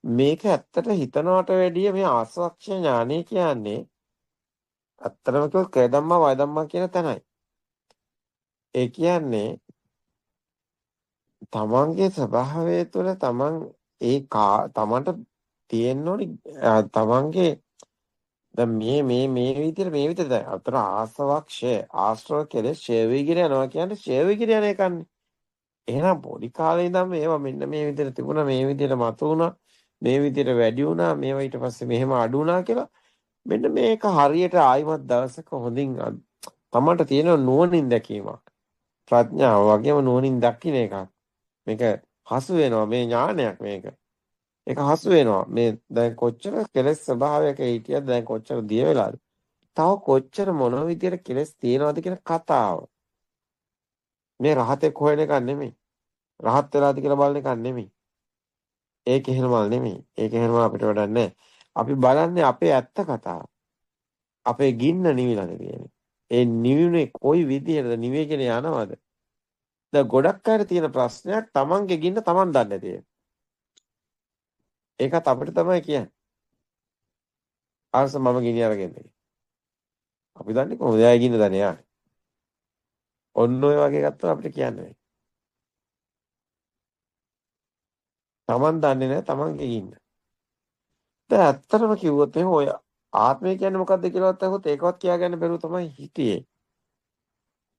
මේක ඇත්තට හිතනවට වැඩිය මේ ආස්වාක්ෂ ඥානය කියන්නේ ඇත්තටම කිව්වොත් කය ධම්මා වය ධම්මා කියන තැනයි. ඒ කියන්නේ තමන්ගේ ස්වභාවය තුළ තමන් තමන්ට තියෙන්න ඕනි තමන්ගේ දැන් මේ විදිහට දැන් අතර ආසවක්ෂය ආශ්‍රව කෙලෙස් ඡය වීගිර යනවා කියන්නේ ඡය වීගිර යන එකන්නේ. එහෙනම් පොඩි කාලේ ඉඳන් මේවා මෙන්න මේ විදිහට තිබුණා මේ විදිහට මතු වුණා මේ විදිහට වැඩි වුණා මේවා ඊට පස්සේ මෙහෙම අඩු වුණා කියලා මෙන්න මේක හරියට ආයිමත් දවසක හොඳින් තමන්ට තියෙන නුවණින් දැකීමක් ප්‍රඥාව වගේම නුවණින් දකින්න එකක් මේක හසු වෙනවා මේ ඥානයක් මේක ඒක හසු වෙනවා මේ දැන් කොච්චර කෙලෙස් ස්වභාවයක හිටියද දැන් කොච්චර දිය වෙලාද තව කොච්චර මොන විදියට කෙලෙස් තියනවද කියන කතාව මේ රහතෙක් හොයන එකක් නෙමෙයි රහත් වෙලාද කියලා බලන එකක් නෙමෙයි ඒක එහෙමමල් නෙමෙයි ඒක එහෙම අපිට වැඩක් නැහැ අපි බලන්නේ අපේ ඇත්ත කතාව අපේ ගින්න නිවිලාද කියන්නේ ඒ නිවිුනේ කොයි විදියටද නිවිගෙන යනවද දැන් ගොඩක් අයට තියෙන ප්‍රශ්නයක් තමන්ගේ ගින්න තමන් දන්නේ නැති එක. ඒකත් අපිට තමයි කියන්නේ. ආස මම ගිනි අරගෙන ඉන්නේ. අපි දන්නේ කොහොමද? එයා ගින්න දන්නේ යා. ඔන්න ඔය වගේ ගත්තා අපිට කියන්නේ. තමන් දන්නේ නැහැ තමන්ගේ ගින්න. දැන් ඇත්තටම කිව්වොත් එහෙනම් ඔය ආත්මය කියන්නේ මොකක්ද කියලාවත් අහුවොත් ඒකවත් කියාගන්න බැරුව තමයි හිටියේ.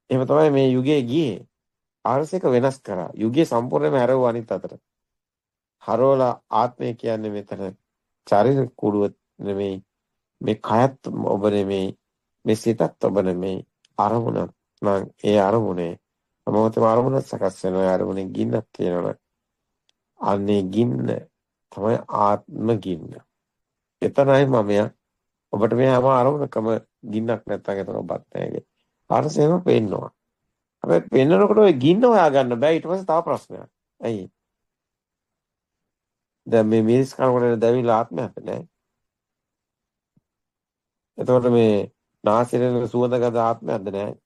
එහෙම තමයි මේ යුගයේ ගියේ. ආර්සික වෙනස් කරා. යුගයේ සම්පූර්ණයෙන්ම හැරෙව අනිත් අතට. හරවලා ආත්මය කියන්නේ මෙතන ශරීර කුඩුව නෙමෙයි. මේ කයත් ඔබ නෙමෙයි. මේ සිතත් ඔබ නෙමෙයි. අරමුණක් නම් ඒ අරමුණේ මොහොතේ අරමුණක් සකස් වෙනවා. ඒ අරමුණේ ගින්නක් තියෙනවා. අනේ ගින්න තමයි ආත්ම ගින්න. එතනයි මමයා ඔබට මේ හැම අරමුණකම ගින්නක් නැත්තම් එතන ඔබත් නැහැ. අරසේම පේනවා. හැබැයි පේනකොට ඔය ගින්න හොයාගන්න බෑ ඊට පස්සේ තව ප්‍රශ්නයක්. ඇයි? දැන් මේ මිරිස් කනකොට දැවිලා ආත්මයක් නැහැ. එතකොට මේ නාසයෙන් සුවඳ ගඳ ආත්මයක්ද නැහැ.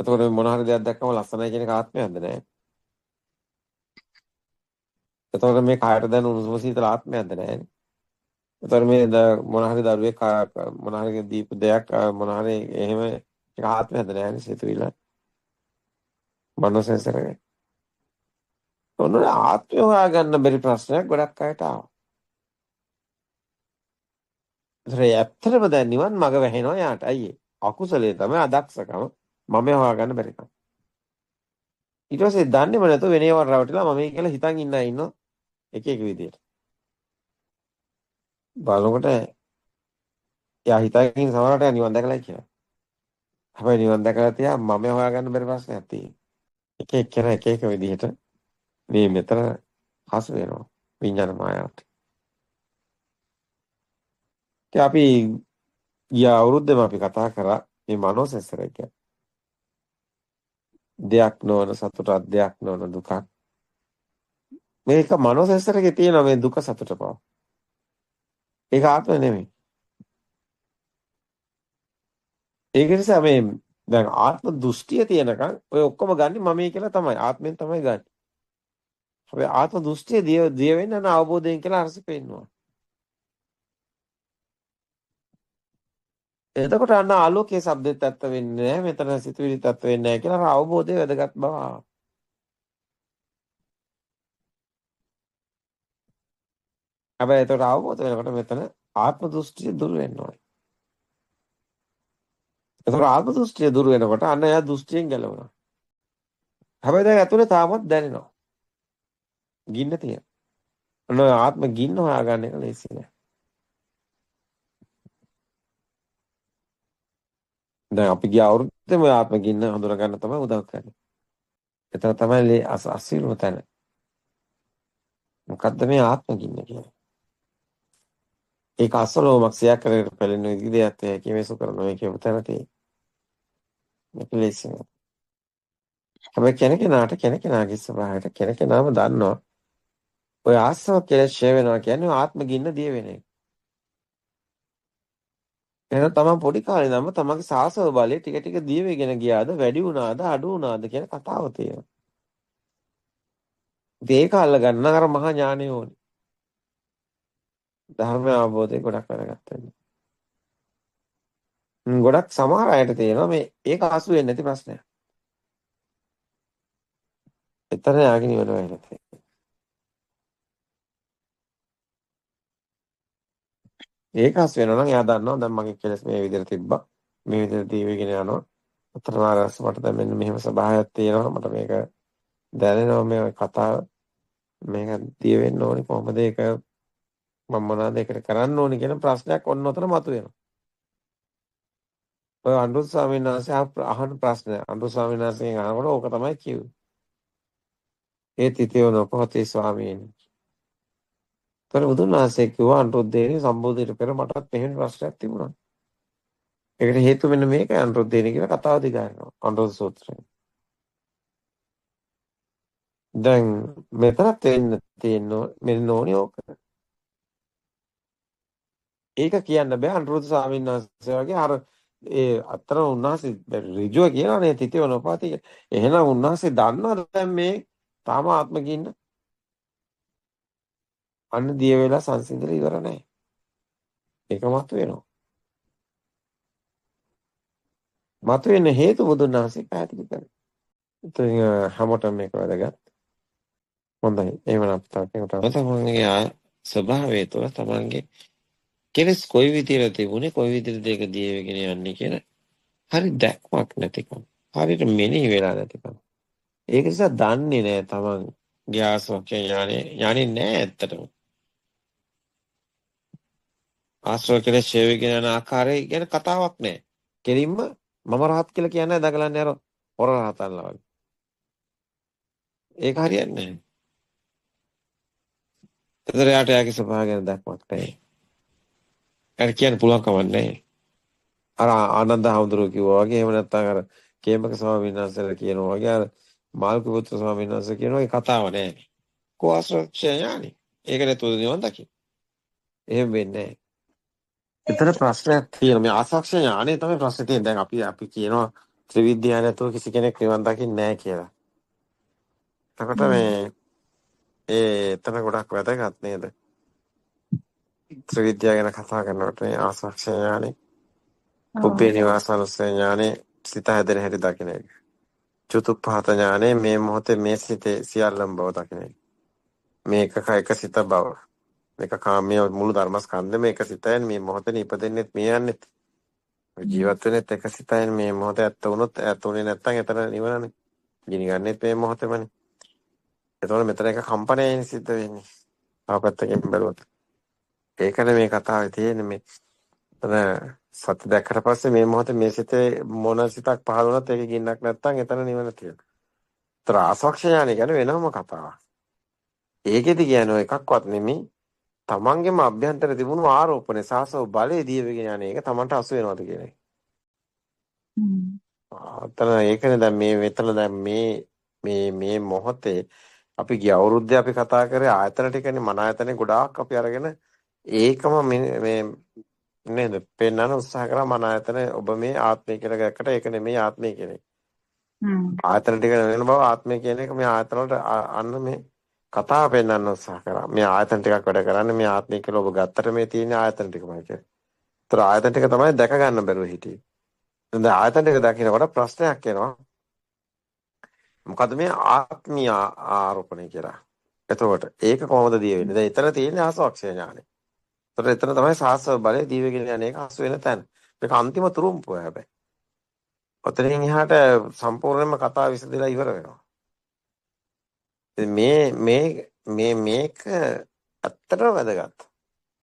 එතකොට මොන හරි දෙයක් දැක්කම ලස්සනයි කියන එක ආත්මයක්ද නැහැ. එතකොට මේ කායට දැන උණුසුම සීතල ආත්මයක්ද නැහැ. එතකොට මේ මොන හරි දරුවෙක් මොන හරි දීපු දෙයක් මොන හරි එහෙම ඒක ආත්මයක්ද නැහැ සිතුවිල්ල. මනෝසෙන්සරේ. ඔන්න ආත්මය හොයාගන්න බැරි ප්‍රශ්නයක් ගොඩක් අයට ආවා. ඒතරේ ඇත්තටම දැන් නිවන් මඟ වැහෙනවා යාට. අයියේ. අකුසලයේ තමයි අදක්ෂකම මම හොයාගන්න බැරි කම. ඊට පස්සේ දන්නේම නැතුව වෙන ඒවා රවටලා මම කියලා හිතන් ඉන්නවා එක එක විදියට. බලනකොට එයා හිතකින් සමහරට නිවන් දැකලා කියලා. හැබැයි නිවන් දැකලා තියා මම හොයාගන්න බැරි ප්‍රශ්නයක් තියෙනවා. එක එක්කෙනා එක එක විදිහට මේ මෙතන හසු වෙනවා විඤ්ඤාණ මායාවට. ඉතින් අපි ගිය අවුරුද්දේම අපි කතා කරා මේ මනෝසෙසරය කියන්නේ. දෙයක් නොවන සතුටක් දෙයක් නොවන දුකක්. මේක මනෝසෙසරකේ තියෙන මේ දුක සතුට බව. ඒක ආත්ම නෙමෙයි. ඒක නිසා මේ දැන් ආත්ම දෘෂ්ටිය තියෙනකන් ඔය ඔක්කොම ගන්නේ මමයි කියලා තමයි ආත්මෙන් තමයි ගන්නේ. හැබැයි ආත්ම දෘෂ්ටිය දිය වෙන්න යන අවබෝධයෙන් කියලා අරසි පෙන්නවා. එතකොට අන්න ආලෝකයේ શબ્දෙත් ඇත්ත වෙන්නේ නැහැ මෙතන සිතුවිලිත් ඇත්ත වෙන්නේ නැහැ කියලා අවබෝධය වැදගත් බව ආවා. හැබැයි එතකොට අවබෝධ වෙනකොට මෙතන ආත්ම දෘෂ්ටිය දුර වෙන්න ඕනේ. එතකොට ආත්ම දෘෂ්ටිය දුර වෙනකොට අන්න එයා දෘෂ්ටියෙන් ගැලවෙනවා. හැබැයි දැන් ඇතුලේ තාමත් දැනෙනවා. ගින්න තියෙන. අන්න ආත්ම ගින්න හොයාගන්න එක ලේසි නෑ. දැන් අපි ගිය අවුරුද්දේම ආත්ම ගින්න හඳුනා ගන්න තමයි උදව් කරන්නේ. එතන තමයි අසීරුම තැන. මොකද්ද මේ ආත්ම ගින්න කියන්නේ? ඒක අසලෝමක් සියා කරගෙන පැලෙන විදිහට කීමේසු කරනවා කියපු තැන තියෙන්නේ. මේක ලේසි නෑ. හැබැයි කෙනකෙනාගේ ස්වභාවයට කෙනකෙනාම දන්නවා. ඔය ආස්ව කෙලෙස් ඡය වෙනවා කියන්නේ ආත්ම ගින්න දිය වෙන එක. එහෙනම් තමන් පොඩි කාලේ ඉඳන්ම තමන්ගේ සාසව බලය ටික ටික දිය වෙගෙන ගියාද වැඩි වුණාද අඩු වුණාද කියන කතාව තියෙනවා. ඉතින් ඒක අල්ල ගන්න අර මහා ඥානය ඕනේ. ධර්ම අවබෝධය ගොඩක් වැදගත් වෙනවා. ගොඩක් සමහර අයට තියෙනවා මේ ඒක ආසු වෙන්නේ නැති ප්‍රශ්නයක්. එතන යාගෙන ඉවර වෙලා තියෙනවා. ඒක ආසු වෙනවා නම් එයා දන්නවා දැන් මගේ කෙලස් මේ විදිහට තිබ්බා. මේ විදිහට දීවිගෙන යනවා. අතරමාරස් මට දැන් මෙන්න මෙහෙම ස්වභාවයක් තියෙනවා. මට මේක දැනෙනවා මේ කතාව මේක දිය වෙන්න ඕනේ කොහොමද ඒක මම මොනවද ඒකට කරන්න ඕනේ කියන ප්‍රශ්නයක් ඔන්න ඔතන මතුවෙනවා. ඔය අනුරුද්ධ ස්වාමීන් වහන්සේ අහන ප්‍රශ්නය අනුරුද්ධ ස්වාමීන් වහන්සේගෙන් අහනකොට ඕක තමයි කිව්වේ. ඒ තිතේව නොපහතේ ස්වාමීන්. ඒතර බුදුන් වහන්සේ කිව්වා අනුරුද්ධේනි සම්බෝධියට පෙර මටත් මෙහෙම ප්‍රශ්නයක් තිබුණා. ඒකට හේතුව මෙන්න මේක අනුරුද්ධේනි කියලා කතාව දිගාරනවා අනුරුද්ධ සූත්‍රයෙන්. දැන් මෙතනත් වෙන්න තියෙන මෙන්න ඕනේ ඕක. ඒක කියන්න බෑ අනුරුද්ධ ස්වාමීන් වහන්සේ වගේ අර ඒ අතර උන්වහන්සේ ඍජුව කියනවානේ තිතේව නොපහතේ. එහෙනම් උන්වහන්සේ දන්නවද දැන් මේ තාම ආත්මකින්න අන්න දිය වෙලා සංසිඳලා ඉවර නැහැ. ඒක මතුවෙනවා. මතුවෙන්න හේතු බුදුන් වහන්සේ පැහැදිලි කරනවා. ඉතින් හැමෝටම මේක වැදගත්. හොඳයි. එහෙමනම් තාක්ෂණයට තමන්ගේ ස්වභාවය තුළ තමන්ගේ කෙලස් කොයි විදිහට තිබුණේ කොයි විදිහට ඒක දිය වෙගෙන යන්නේ කියලා හරි දැක්මක් නැතිකම. හරියට මෙනෙහි වෙලා නැතිකම. ඒක නිසා දන්නේ නැහැ තමන්ගේ ආසවක්ඛ්‍ය ඥානෙ නැහැ ඇත්තටම. ආශ්‍රව කෙලෙස් ඡේ වෙගෙන යන ආකාරය ගැන කතාවක් නැහැ. කෙලින්ම මම රහත් කියලා කියන්නේ දඟලන්නේ අර හොර රහතන්ලා වගේ. ඒක හරියන්නේ නැහැ. ඒතර යාට යාගේ ස්වභාවය ගැන දැක්මක් නැහැ. ඒක කියන්න පුළුවන් කමක් නැහැ. අර ආනන්ද හඳුරෝ කිව්වා වගේ එහෙම නැත්නම් අර කේමක ස්වාමීන් වහන්සේලා කියනවා වගේ අර මාල්කු පුත්‍ර ස්වාමීන් වහන්සේ කියනවා ඒ කතාව නැහැ. කෝ ආශ්‍රව ඡේ ඥානෙ. ඒක නැතුව නිවන් දකින්න. එහෙම වෙන්නේ නැහැ. ඒතර ප්‍රශ්නයක් තියෙනවා. මේ ආසක්ෂ ඥානෙ තමයි ප්‍රශ්නේ තියෙන්නේ. දැන් අපි කියනවා ත්‍රිවිද්‍යාව නැතුව කිසි කෙනෙක් නිවන් දකින්නේ නැහැ කියලා. එතකොට මේ එතන ගොඩක් වැදගත් නේද? ත්‍රිවිද්‍යාව ගැන කතා කරනකොට මේ ආසක්ෂ ඥානෙ, පුබ්බේ නිවාසානුස්සය ඥානෙ, සිත හැදෙන හැටි දකින්න එක. චතුප්පහත ඥානෙ මේ මොහොතේ මේ සිතේ සියල්ලම බව දකින්න එක. මේ එක සිත බව. මේක කාමයේ මුළු ධර්මස්කන්ධෙම එක සිතයි මේ මොහොතේ ඉපදෙන්නෙත් මේ යන්නෙත්. ජීවත් වෙනෙත් එක සිතයි මේ මොහොතේ ඇත්ත වුණොත් ඇත්ත උනේ නැත්නම් එතන නිවනනේ. ගිනි ගන්නෙත් මේ මොහොතේමනේ. එතකොට මෙතන එක කම්පණයනේ සිද්ධ වෙන්නේ. තාපත්තකින් බැලුවොත්. ඒකනේ මේ කතාවේ තියෙන්නේ මේ එතන සත්‍ය දැක්කට පස්සේ මේ මොහොතේ මේ සිතේ මොන සිතක් පහළ වුණත් ඒකේ ගින්නක් නැත්නම් එතන නිවන තියෙනවා. ඒතර ආසක්ෂයානේ කියන්නේ වෙනම කතාවක්. ඒකෙදි කියන්නේ එකක්වත් නෙමෙයි තමන්ගේම අභ්‍යන්තර තිබුණු ආරෝපණය සාසව බලයේ දීවගෙන යන එක තමන්ට අසු වෙනවද කියන එක. අතන ඒකනේ දැන් මේ මෙතන දැන් මේ මොහොතේ අපි ගිය අවුරුද්දේ අපි කතා කරේ ආයතන ටිකනේ මන ආයතනේ ගොඩාක් අපි අරගෙන ඒකම මේ නේද පෙන්වන්න උත්සාහ කරා මන ආයතන ඔබ මේ ආත්මය කියලා ගත්තට ඒක නෙමෙයි ආත්මය කියන්නේ. ආයතන ටික වෙන බව ආත්මය කියන එක මේ ආයතන වලට අන්න මේ කතාව පෙන්වන්න උත්සාහ කරා. මේ ආයතන ටිකක් වැඩ කරන්නේ මේ ආත්මය කියලා ඔබ ගත්තට මේ තියෙන ආයතන ටිකමයි කියන්නේ. ඒතර ආයතන ටික තමයි දැක ගන්න බැරුව හිටියේ. දැන් ආයතන ටික දකින්නකොට ප්‍රශ්නයක් එනවා. මොකද්ද මේ ආත්මීය ආරෝපණය කියලා. එතකොට ඒක කොහොමද දිය වෙන්නේ? දැන් එතන තියෙන්නේ ආසවක්ෂය ඥානෙ. එතකොට එතන තමයි සාස්ව බලය දීවගෙන යන එක හසු වෙන තැන. මේක අන්තිම තුරුම්පුව හැබැයි. ඔතනින් එහාට සම්පූර්ණයෙන්ම කතාව විසදලා ඉවර වෙනවා. මේක ඇත්තටම වැදගත්.